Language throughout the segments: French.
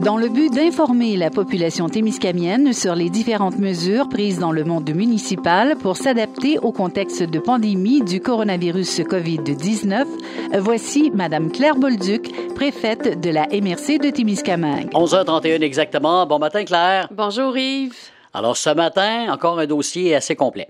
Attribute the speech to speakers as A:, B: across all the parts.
A: Dans le but d'informer la population témiscamienne sur les différentes mesures prises dans le monde municipal pour s'adapter au contexte de pandémie du coronavirus COVID-19, voici Mme Claire Bolduc, préfète de la MRC de Témiscamingue.
B: 11h31 exactement. Bon matin, Claire.
C: Bonjour, Yves.
B: Alors, ce matin, encore un dossier assez complet.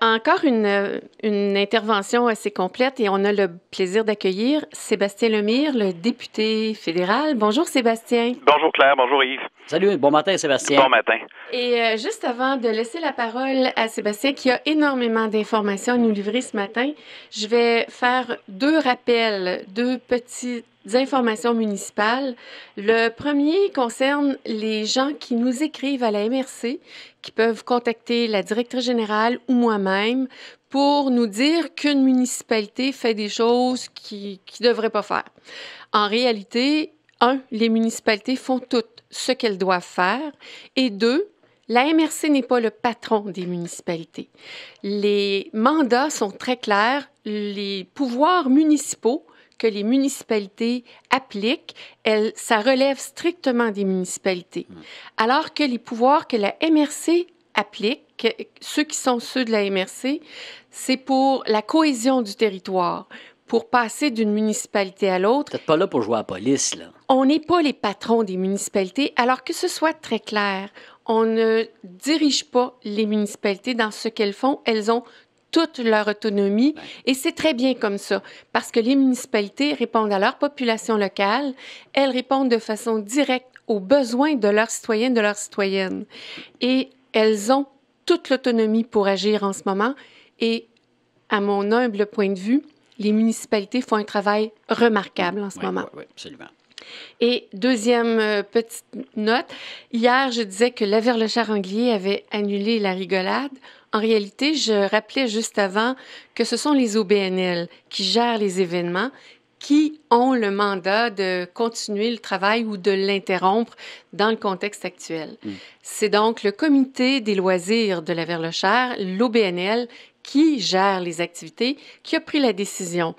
C: Encore une intervention assez complète et on a le plaisir d'accueillir Sébastien Lemire, le député fédéral. Bonjour, Sébastien.
D: Bonjour, Claire. Bonjour, Yves.
B: Salut. Bon matin, Sébastien.
D: Bon matin.
C: Et juste avant de laisser la parole à Sébastien, qui a énormément d'informations à nous livrer ce matin, je vais faire deux rappels, deux petites informations municipales. Le premier concerne les gens qui nous écrivent à la MRC, qui peuvent contacter la directrice générale ou moi-même pour nous dire qu'une municipalité fait des choses qu'ils ne devraient pas faire. En réalité, les municipalités font toutes ce qu'elles doivent faire, et deux, la MRC n'est pas le patron des municipalités. Les mandats sont très clairs, les pouvoirs municipaux que les municipalités appliquent, ça relève strictement des municipalités. Alors que les pouvoirs que la MRC applique, ceux qui sont ceux de la MRC, c'est pour la cohésion du territoire, pour passer d'une municipalité à l'autre.
B: Vous n'êtes pas là pour jouer à la police, là.
C: On n'est pas les patrons des municipalités, alors que ce soit très clair. On ne dirige pas les municipalités dans ce qu'elles font. Elles ont toute leur autonomie, et c'est très bien comme ça, parce que les municipalités répondent à leur population locale, elles répondent de façon directe aux besoins de leurs citoyennes, de leurs citoyennes, et elles ont toute l'autonomie pour agir en ce moment, et à mon humble point de vue, les municipalités font un travail remarquable en ce moment.
B: Oui, absolument.
C: Et deuxième petite note, hier, je disais que Laverle-Charanglier avait annulé la rigolade. En réalité, je rappelais juste avant que ce sont les OBNL qui gèrent les événements, qui ont le mandat de continuer le travail ou de l'interrompre dans le contexte actuel. C'est donc le comité des loisirs de Laverle-Cher, l'OBNL, qui gère les activités, qui a pris la décision,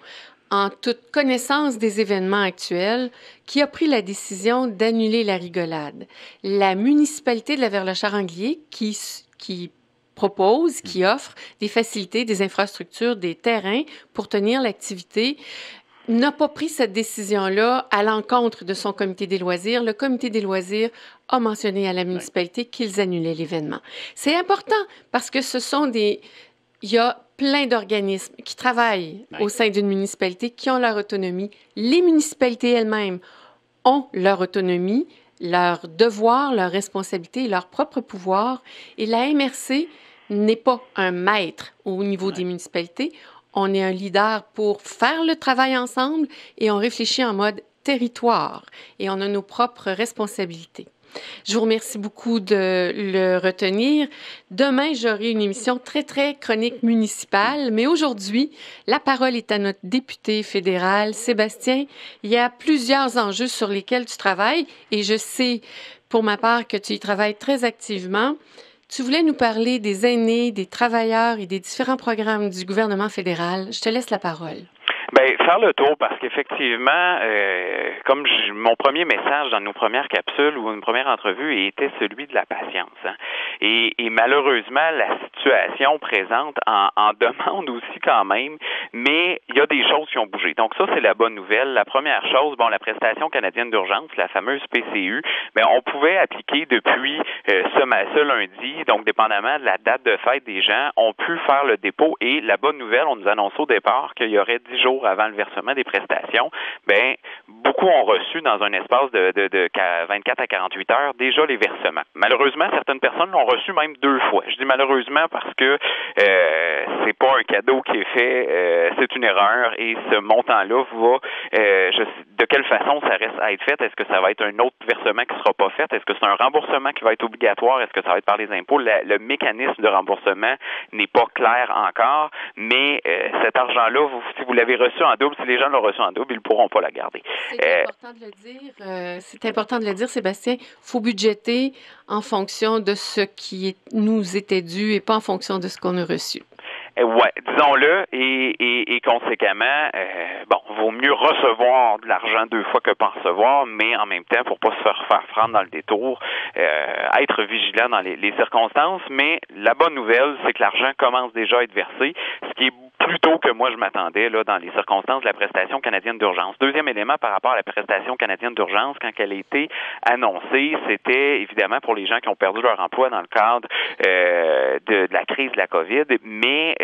C: en toute connaissance des événements actuels, qui a pris la décision d'annuler la rigolade. La municipalité de Laverle-Charanglier, qui propose, qui offre des facilités, des infrastructures, des terrains pour tenir l'activité, n'a pas pris cette décision-là à l'encontre de son comité des loisirs. Le comité des loisirs a mentionné à la municipalité qu'ils annulaient l'événement. C'est important parce que il y a plein d'organismes qui travaillent au sein d'une municipalité qui ont leur autonomie. Les municipalités elles-mêmes ont leur autonomie, leurs devoirs, leurs responsabilités, leur propre pouvoir. Et la MRC n'est pas un maître au niveau des municipalités. On est un leader pour faire le travail ensemble et on réfléchit en mode territoire et on a nos propres responsabilités. Je vous remercie beaucoup de le retenir. Demain, j'aurai une émission très, très chronique municipale, mais aujourd'hui, la parole est à notre député fédéral, Sébastien. Il y a plusieurs enjeux sur lesquels tu travailles et je sais, pour ma part, que tu y travailles très activement. Tu voulais nous parler des aînés, des travailleurs et des différents programmes du gouvernement fédéral. Je te laisse la parole.
D: Bien, faire le tour parce qu'effectivement, comme mon premier message dans nos premières capsules ou une première entrevue était celui de la patience. Hein. Et malheureusement, la situation présente en demande aussi quand même, mais il y a des choses qui ont bougé. Donc ça, c'est la bonne nouvelle. La première chose, la prestation canadienne d'urgence, la fameuse PCU, on pouvait appliquer depuis ce lundi, donc dépendamment de la date de fête des gens, on peut faire le dépôt et la bonne nouvelle, on nous annonçait au départ qu'il y aurait 10 jours avant le versement des prestations, beaucoup ont reçu dans un espace de 24 à 48 heures déjà les versements. Malheureusement, certaines personnes l'ont reçu même 2 fois. Je dis malheureusement parce que c'est pas un cadeau qui est fait, c'est une erreur et ce montant-là va, de quelle façon ça reste à être fait? Est-ce que ça va être un autre versement qui sera pas fait? Est-ce que c'est un remboursement qui va être obligatoire? Est-ce que ça va être par les impôts? Le mécanisme de remboursement n'est pas clair encore, mais cet argent-là, si vous l'avez reçu en double, si les gens l'ont reçu en double, ils ne pourront pas la garder.
C: C'est important de le dire. C'est important de le dire, Sébastien. Il faut budgéter en fonction de ce qui nous était dû et pas en fonction de ce qu'on a reçu.
D: Ouais, disons-le, et conséquemment, vaut mieux recevoir de l'argent 2 fois que pas en recevoir, mais en même temps, pour pas se faire prendre dans le détour, être vigilant dans les circonstances. Mais la bonne nouvelle, c'est que l'argent commence déjà à être versé, ce qui est plus tôt que moi je m'attendais là dans les circonstances de la prestation canadienne d'urgence. Deuxième élément par rapport à la prestation canadienne d'urgence, quand elle a été annoncée, c'était évidemment pour les gens qui ont perdu leur emploi dans le cadre de la crise de la COVID, mais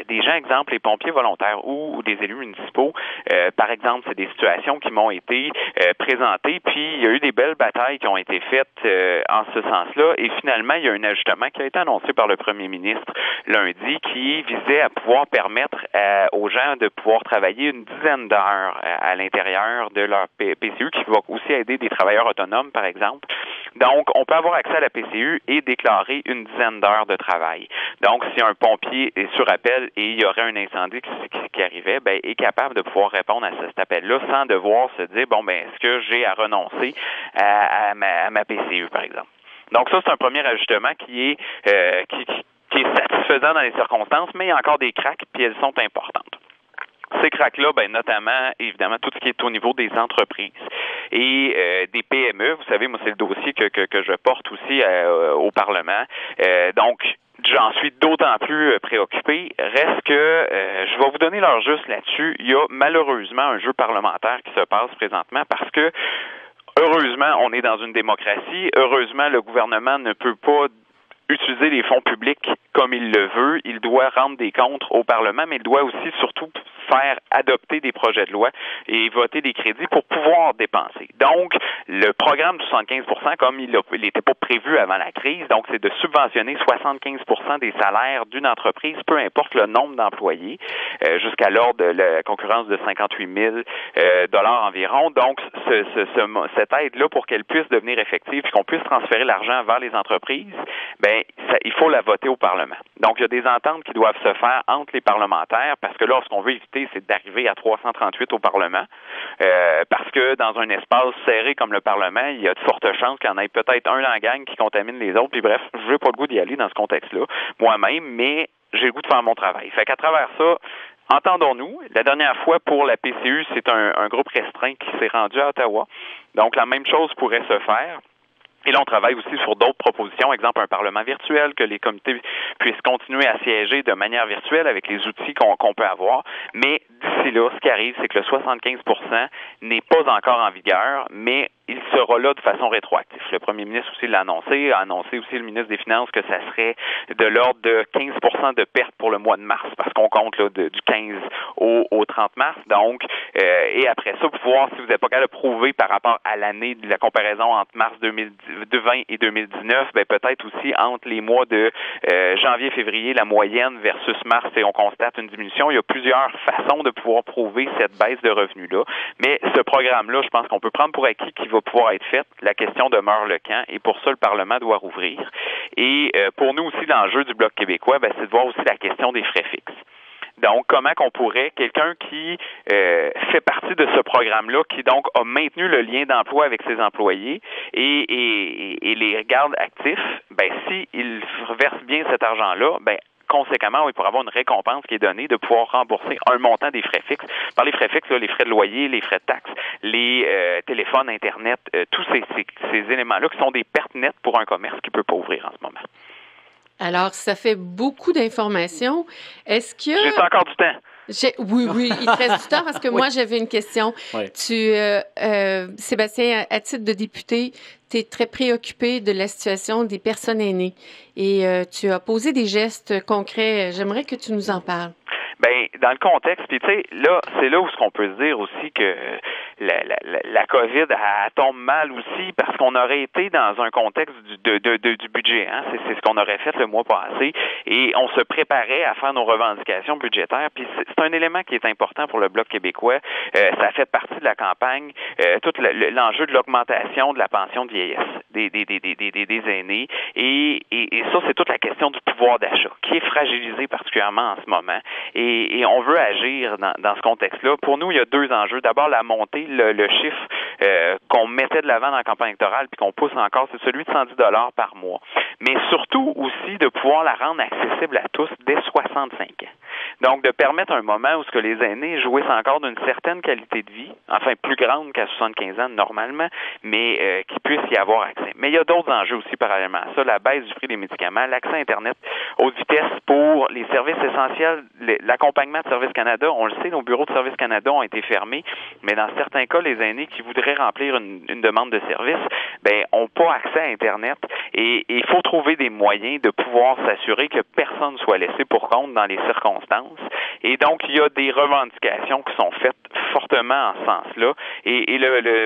D: des gens, exemple les pompiers volontaires ou des élus municipaux, par exemple, c'est des situations qui m'ont été présentées, puis il y a eu des belles batailles qui ont été faites en ce sens-là, et finalement, il y a un ajustement qui a été annoncé par le premier ministre lundi qui visait à pouvoir permettre aux gens de pouvoir travailler une dizaine d'heures à l'intérieur de leur PCU, qui va aussi aider des travailleurs autonomes, par exemple. Donc, on peut avoir accès à la PCU et déclarer une dizaine d'heures de travail. Donc, si un pompier est sur appel et il y aurait un incendie qui arrivait, est capable de pouvoir répondre à cet appel-là sans devoir se dire, est-ce que j'ai à renoncer à ma PCU, par exemple. Donc, ça, c'est un premier ajustement qui est satisfaisant dans les circonstances, mais il y a encore des cracks, puis elles sont importantes. Ces cracks-là, notamment, évidemment, tout ce qui est au niveau des entreprises et des PME. Vous savez, moi, c'est le dossier que je porte aussi au Parlement. Donc, j'en suis d'autant plus préoccupé. Reste que, je vais vous donner l'heure juste là-dessus. Il y a malheureusement un jeu parlementaire qui se passe présentement parce que, heureusement, on est dans une démocratie. Heureusement, le gouvernement ne peut pas utiliser les fonds publics comme il le veut. Il doit rendre des comptes au Parlement, mais il doit aussi surtout faire adopter des projets de loi et voter des crédits pour pouvoir dépenser. Donc, le programme de 75%, comme il n'était pas prévu avant la crise, donc c'est de subventionner 75% des salaires d'une entreprise, peu importe le nombre d'employés, jusqu'à l'ordre de la concurrence de 58 000 dollars environ. Donc, cette aide-là, pour qu'elle puisse devenir effective et qu'on puisse transférer l'argent vers les entreprises, il faut la voter au Parlement. Donc, il y a des ententes qui doivent se faire entre les parlementaires parce que là, ce qu'on veut éviter, c'est d'arriver à 338 au Parlement parce que dans un espace serré comme le Parlement, il y a de fortes chances qu'il y en ait peut-être un dans la gang qui contamine les autres. Puis bref, je n'ai pas le goût d'y aller dans ce contexte-là moi-même, mais j'ai le goût de faire mon travail. Fait qu'à travers ça, entendons-nous. La dernière fois, pour la PCU, c'est un groupe restreint qui s'est rendu à Ottawa. Donc, la même chose pourrait se faire. Et là, on travaille aussi sur d'autres propositions, exemple un parlement virtuel, que les comités puissent continuer à siéger de manière virtuelle avec les outils qu'on peut avoir. Mais d'ici là, ce qui arrive, c'est que le 75% n'est pas encore en vigueur, mais il sera là de façon rétroactive. Le premier ministre aussi l'a annoncé, a annoncé aussi le ministre des Finances que ça serait de l'ordre de 15% de perte pour le mois de mars, parce qu'on compte là, du 15 au 30 mars. Donc, et après ça, pour voir si vous n'êtes pas capable de prouver par rapport à l'année de la comparaison entre mars 2020 et 2019, peut-être aussi entre les mois de janvier, février, la moyenne versus mars, et on constate une diminution. Il y a plusieurs façons de pouvoir prouver cette baisse de revenus-là. Mais ce programme-là, je pense qu'on peut prendre pour acquis qu'il va pouvoir être faite. La question demeure le quand, et pour ça, le Parlement doit rouvrir. Et pour nous aussi, l'enjeu du Bloc québécois, c'est de voir aussi la question des frais fixes. Donc, comment qu'on pourrait, quelqu'un qui fait partie de ce programme-là, qui donc a maintenu le lien d'emploi avec ses employés et les garde actifs, s'il verse bien cet argent-là, conséquemment, il pourra avoir une récompense qui est donnée de pouvoir rembourser un montant des frais fixes. Par les frais fixes, là, les frais de loyer, les frais de taxes, les téléphones, Internet, tous ces éléments-là qui sont des pertes nettes pour un commerce qui ne peut pas ouvrir en ce moment.
C: Alors, ça fait beaucoup d'informations. Est-ce que...
D: J'ai encore du temps.
C: Oui, il te reste du temps parce que moi, j'avais une question.
B: Oui.
C: Sébastien, à titre de député, tu es très préoccupé de la situation des personnes aînées et tu as posé des gestes concrets. J'aimerais que tu nous en parles.
D: Dans le contexte, puis tu sais, là, c'est là où ce qu'on peut se dire aussi que la COVID elle tombe mal aussi parce qu'on aurait été dans un contexte du budget. Hein? C'est ce qu'on aurait fait le mois passé et on se préparait à faire nos revendications budgétaires. Puis c'est un élément qui est important pour le Bloc québécois. Ça fait partie de la campagne, tout l'enjeu de l'augmentation de la pension de vieillesse des aînés et ça, c'est toute la question du pouvoir d'achat qui est fragilisé particulièrement en ce moment. Et on veut agir dans ce contexte-là. Pour nous, il y a deux enjeux. D'abord, la montée le chiffre qu'on mettait de l'avant dans la campagne électorale puis qu'on pousse encore, c'est celui de 110 $ par mois. Mais surtout aussi de pouvoir la rendre accessible à tous dès 65 ans. Donc, de permettre un moment où ce que les aînés jouissent encore d'une certaine qualité de vie, enfin plus grande qu'à 75 ans normalement, mais qu'ils puissent y avoir accès. Mais il y a d'autres enjeux aussi parallèlement à ça, la baisse du prix des médicaments, l'accès à Internet haute vitesse pour les services essentiels, l'accompagnement de Service Canada. On le sait, nos bureaux de Service Canada ont été fermés, mais dans certains cas, les aînés qui voudraient remplir une demande de service, n'ont pas accès à Internet et il faut trouver des moyens de pouvoir s'assurer que personne ne soit laissé pour compte dans les circonstances. Et donc, il y a des revendications qui sont faites fortement en ce sens-là. Et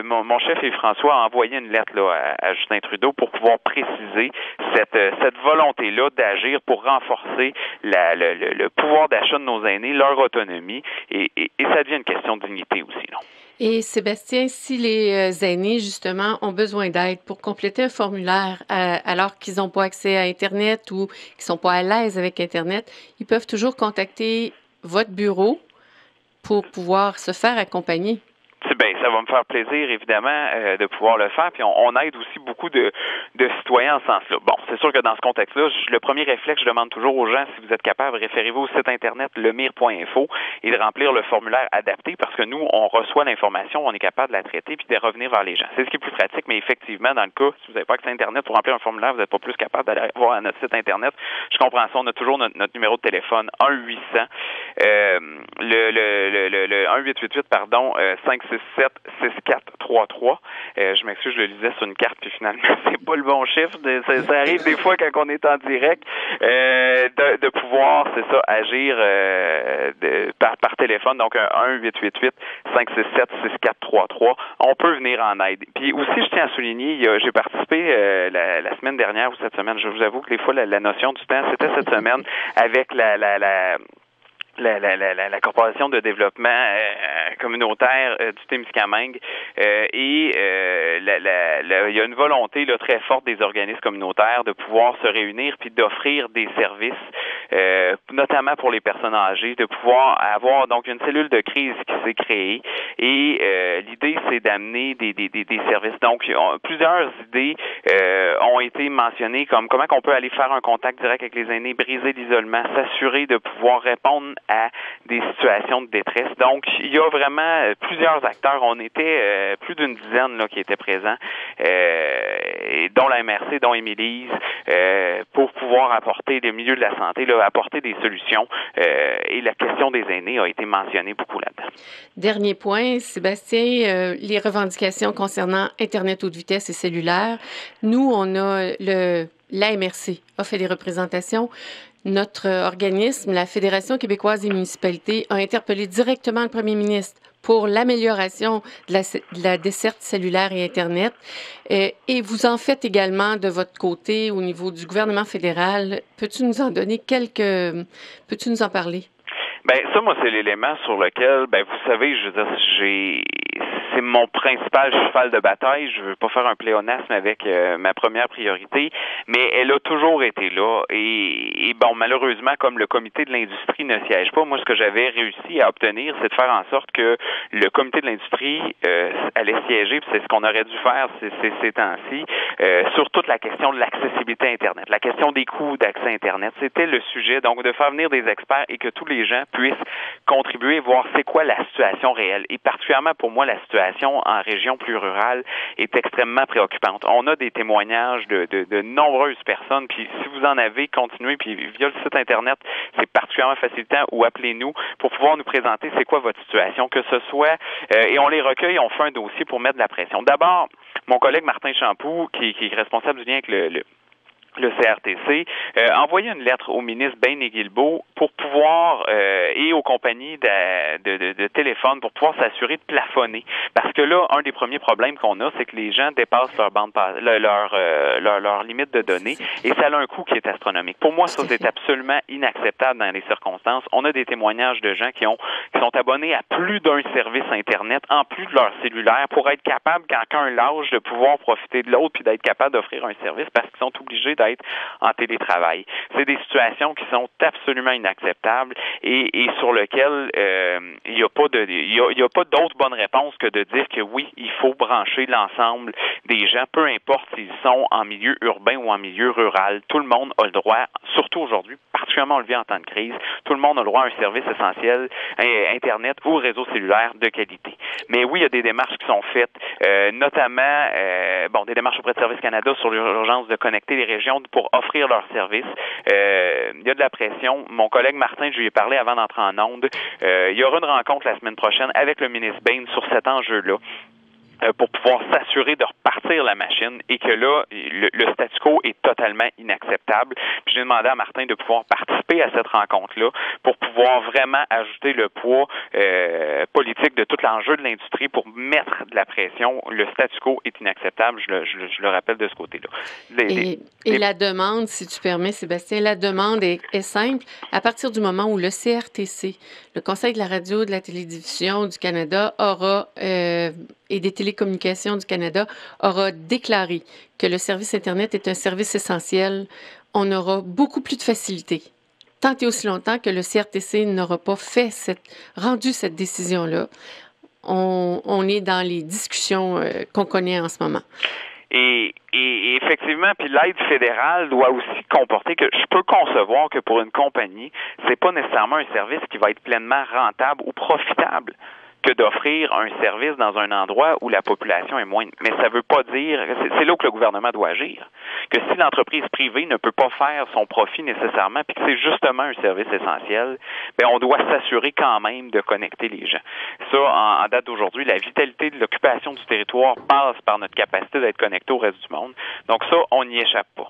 D: mon chef Yves-François a envoyé une lettre là, à Justin Trudeau pour pouvoir préciser cette volonté-là d'agir pour renforcer le pouvoir d'achat de nos aînés, leur autonomie. Et ça devient une question de dignité aussi, là.
C: Et Sébastien, si les aînés, justement, ont besoin d'aide pour compléter un formulaire alors qu'ils n'ont pas accès à Internet ou qu'ils ne sont pas à l'aise avec Internet, ils peuvent toujours contacter votre bureau pour pouvoir se faire accompagner.
D: Ça va me faire plaisir, évidemment, de pouvoir le faire. Puis on aide aussi beaucoup de citoyens en ce sens-là. Bon, c'est sûr que dans ce contexte-là, le premier réflexe, je demande toujours aux gens, si vous êtes capable, référez-vous au site Internet lemire.info et de remplir le formulaire adapté parce que nous, on reçoit l'information, on est capable de la traiter puis de revenir vers les gens. C'est ce qui est plus pratique, mais effectivement, dans le cas, si vous n'avez pas accès à Internet pour remplir un formulaire, vous n'êtes pas plus capable d'aller voir à notre site Internet. Je comprends ça. On a toujours notre numéro de téléphone, 1-800, le 1-888, 567-6433. Je m'excuse, je le lisais sur une carte, puis finalement, c'est pas le bon chiffre. Ça arrive des fois quand on est en direct, de pouvoir, c'est ça, agir par téléphone. Donc, 1-888-567-6433. On peut venir en aide. Puis aussi, je tiens à souligner, j'ai participé la semaine dernière ou cette semaine, je vous avoue que des fois, la notion du temps, c'était cette semaine avec la Corporation de développement communautaire du Témiscamingue il y a une volonté là, très forte des organismes communautaires de pouvoir se réunir puis d'offrir des services notamment pour les personnes âgées, de pouvoir avoir donc une cellule de crise qui s'est créée et l'idée c'est d'amener des services. Donc plusieurs idées ont été mentionnées comme comment qu'on peut aller faire un contact direct avec les aînés, briser l'isolement, s'assurer de pouvoir répondre à des situations de détresse. Donc, il y a vraiment plusieurs acteurs. On était plus d'une dizaine là, qui étaient présents, dont la MRC, dont Émilise, pour pouvoir apporter le milieu de la santé, là, apporter des solutions. Et la question des aînés a été mentionnée beaucoup là-dedans.
C: Dernier point, Sébastien, les revendications concernant Internet haute vitesse et cellulaire. Nous, on a l'AMRC a fait des représentations. Notre organisme, la Fédération québécoise des municipalités, a interpellé directement le premier ministre pour l'amélioration de la desserte cellulaire et Internet. Et vous en faites également de votre côté au niveau du gouvernement fédéral. Peux-tu nous en donner peux-tu nous en parler?
D: Ça, moi, c'est l'élément sur lequel, vous savez, je veux dire, c'est mon principal cheval de bataille. Je veux pas faire un pléonasme avec ma première priorité, mais elle a toujours été là. Et bon, malheureusement, comme le comité de l'industrie ne siège pas, moi, ce que j'avais réussi à obtenir, c'est de faire en sorte que le comité de l'industrie allait siéger, puis c'est ce qu'on aurait dû faire ces temps-ci, sur toute la question de l'accessibilité à Internet, la question des coûts d'accès à Internet. C'était le sujet, donc de faire venir des experts et que tous les gens puissent contribuer, voir c'est quoi la situation réelle. Et particulièrement pour moi, la situation en région plus rurale est extrêmement préoccupante. On a des témoignages de nombreuses personnes, puis si vous en avez, continuez, puis via le site Internet, c'est particulièrement facilitant, ou appelez-nous pour pouvoir nous présenter c'est quoi votre situation, que ce soit, et on les recueille, on fait un dossier pour mettre de la pression. D'abord, mon collègue Martin Champoux, qui est responsable du lien avec le CRTC, envoyer une lettre au ministre Bain-Guilbeault pour pouvoir, et aux compagnies de téléphone, pour pouvoir s'assurer de plafonner. Parce que là, un des premiers problèmes qu'on a, c'est que les gens dépassent leur limite de données, et ça a un coût qui est astronomique. Pour moi, ça, c'est absolument inacceptable dans les circonstances. On a des témoignages de gens qui sont abonnés à plus d'un service Internet, en plus de leur cellulaire, pour être capable, quand un lâche, de pouvoir profiter de l'autre, puis d'être capable d'offrir un service, parce qu'ils sont obligés d'être en télétravail. C'est des situations qui sont absolument inacceptables et sur lesquelles il n'y a pas d'autre bonne réponse que de dire que oui, il faut brancher l'ensemble des gens, peu importe s'ils sont en milieu urbain ou en milieu rural. Tout le monde a le droit, surtout aujourd'hui, particulièrement on le vit en temps de crise, tout le monde a le droit à un service essentiel, Internet ou réseau cellulaire de qualité. Mais oui, il y a des démarches qui sont faites, notamment des démarches auprès de Service Canada sur l'urgence de connecter les régions pour offrir leurs services. Il y a de la pression. Mon collègue Martin, je lui ai parlé avant d'entrer en onde. Il y aura une rencontre la semaine prochaine avec le ministre Bain sur cet enjeu-là, pour pouvoir s'assurer de repartir la machine et que là, le statu quo est totalement inacceptable. Puis j'ai demandé à Martin de pouvoir participer à cette rencontre-là pour pouvoir vraiment ajouter le poids politique de tout l'enjeu de l'industrie pour mettre de la pression. Le statu quo est inacceptable, je le rappelle de ce côté-là.
C: Et la demande, si tu permets, Sébastien, la demande est simple. À partir du moment où le CRTC, le Conseil de la radio, de la télévision du Canada, et des télécommunications du Canada aura déclaré que le service Internet est un service essentiel, on aura beaucoup plus de facilité. Tant et aussi longtemps que le CRTC n'aura pas rendu cette décision-là, on est dans les discussions qu'on connaît en ce moment.
D: Et effectivement, puis l'aide fédérale doit aussi comporter que je peux concevoir que pour une compagnie, c'est pas nécessairement un service qui va être pleinement rentable ou profitable que d'offrir un service dans un endroit où la population est moindre. Mais ça ne veut pas dire, c'est là que le gouvernement doit agir, que si l'entreprise privée ne peut pas faire son profit nécessairement, puis que c'est justement un service essentiel, bien, on doit s'assurer quand même de connecter les gens. Ça, en date d'aujourd'hui, la vitalité de l'occupation du territoire passe par notre capacité d'être connecté au reste du monde. Donc ça, on n'y échappe pas.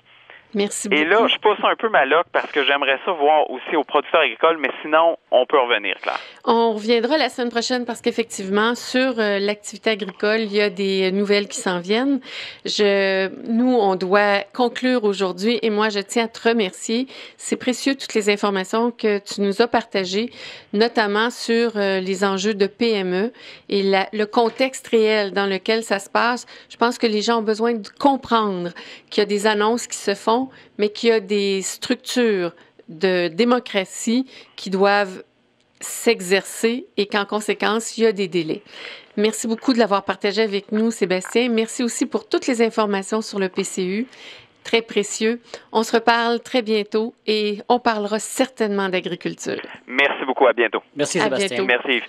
C: Merci beaucoup.
D: Et là, je pousse un peu ma loque parce que j'aimerais ça voir aussi aux producteurs agricoles, mais sinon, on peut revenir, Claire.
C: On reviendra la semaine prochaine parce qu'effectivement, sur l'activité agricole, il y a des nouvelles qui s'en viennent. Nous, on doit conclure aujourd'hui et moi, je tiens à te remercier. C'est précieux toutes les informations que tu nous as partagées, notamment sur les enjeux de PME et le contexte réel dans lequel ça se passe. Je pense que les gens ont besoin de comprendre qu'il y a des annonces qui se font, mais qu'il y a des structures de démocratie qui doivent s'exercer et qu'en conséquence, il y a des délais. Merci beaucoup de l'avoir partagé avec nous, Sébastien. Merci aussi pour toutes les informations sur le PCU. Très précieux. On se reparle très bientôt et on parlera certainement d'agriculture.
D: Merci beaucoup. À bientôt.
B: Merci, Sébastien.
D: Merci.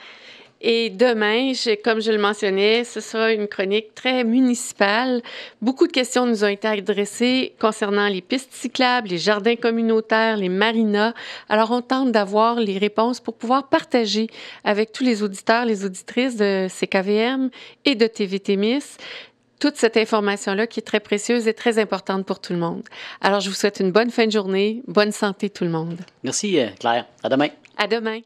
C: Et demain, comme je le mentionnais, ce sera une chronique très municipale. Beaucoup de questions nous ont été adressées concernant les pistes cyclables, les jardins communautaires, les marinas. Alors, on tente d'avoir les réponses pour pouvoir partager avec tous les auditeurs, les auditrices de CKVM et de TV Témis toute cette information-là qui est très précieuse et très importante pour tout le monde. Alors, je vous souhaite une bonne fin de journée, bonne santé tout le monde.
B: Merci, Claire. À demain.
C: À demain.